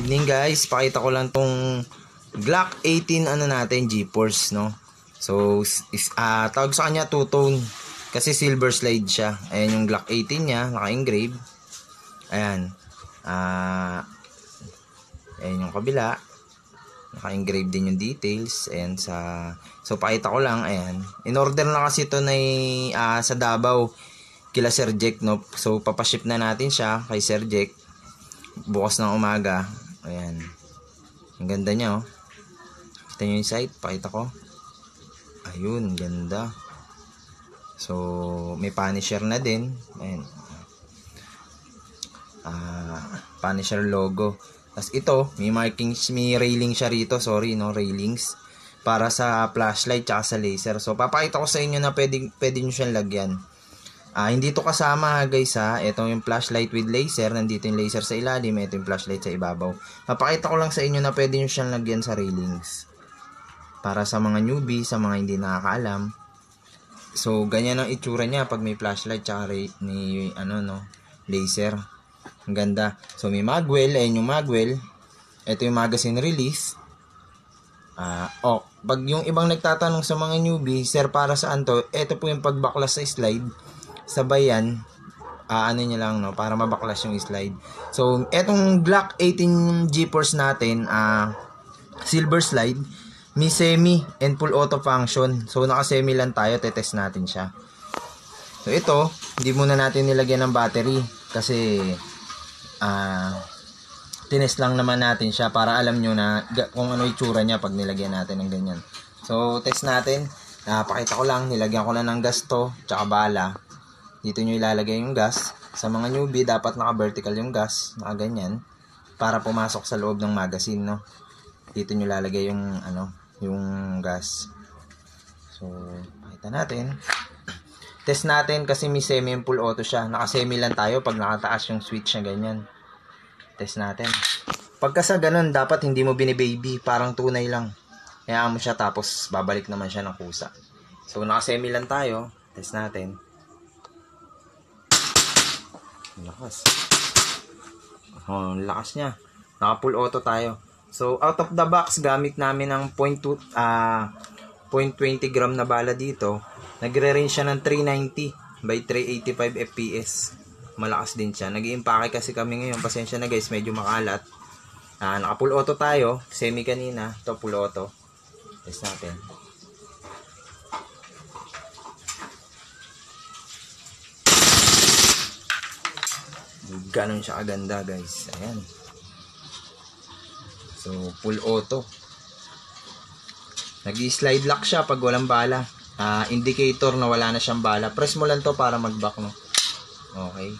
evening guys, pakita ko lang tong Glock 18 ano natin, GeForce, no. So tawag sa kanya two-tone kasi silver slide siya. Ayan yung Glock 18 niya, naka-engrave. Ayan. Ayan yung kabila. Naka-engrave din yung details. Ayan so pakita ko lang, ayan. In order na kasi ito na sa Davao kila Sir Jack, no. So papaship na natin siya kay Sir Jack bukas ng umaga. Ayan. Ang ganda niya, oh. Kita nyo yung sight, pakita ko. Ayun, ganda. So may punisher na din. Ayan. Punisher logo. Tapos ito, may markings, may railing siya rito. Sorry, no, railings. Para sa flashlight tsaka sa laser. So papakita ko sa inyo na pwede nyo siyang lagyan. Hindi to kasama guys ha. Ito yung flashlight with laser. Nandito yung laser sa ilalim. Ito yung flashlight sa ibabaw. Papakita ko lang sa inyo na pwede nyo siyang lagyan sa railings. Para sa mga newbie, sa mga hindi nakakaalam. So ganyan ang itsura niya pag may flashlight tsaka laser. Ang ganda. So may magwell. Ayan yung magwell. Ito yung magazine release. Pag yung ibang nagtatanong sa mga newbie, sir, para saan to? Ito po yung pagbaklas sa slide. Sabay yan, ano nyo lang, no, para mabaklas yung slide. So etong Glock 18 GeForce natin, silver slide, may semi and full auto function. So naka semi lang tayo, tetest natin siya. So ito, hindi muna natin nilagyan ng battery kasi tinest lang naman natin siya para alam nyo na kung ano itsura niya pag nilagyan natin ng ganyan. So test natin, pakita ko lang, nilagyan ko lang ng gas to, tsaka bala. Dito nyo ilalagay yung gas. Sa mga newbie, dapat naka-vertical yung gas, naka-ganyan, para pumasok sa loob ng magazine, no. Dito nyo ilalagay yung yung gas. So pakita natin. Test natin kasi may semi and full auto siya. Naka-semi lang tayo pag nakataas yung switch na ganyan. Test natin. Pagka sa ganun, dapat hindi mo binibaby, parang tunay lang. Hayaan mo siya tapos babalik naman siya ng kusa. So naka-semi lang tayo. Test natin. Lakas. Lakas niya. Naka full auto tayo. So out of the box, gamit namin ng 0.20 gram na bala dito. Nagre-range siya ng 390 by 385 fps. Malakas din siya. Nag-iimpake kasi kami ngayon. Pasensya na guys, medyo makalat. Naka full auto tayo. Semi kanina. Ito full auto. Test natin. Ganon siya kaganda guys. Ayan. So full auto. Nag-slide lock siya pag walang bala. Indicator na wala na siyang bala. Press mo lang to para mag-back, no. Okay.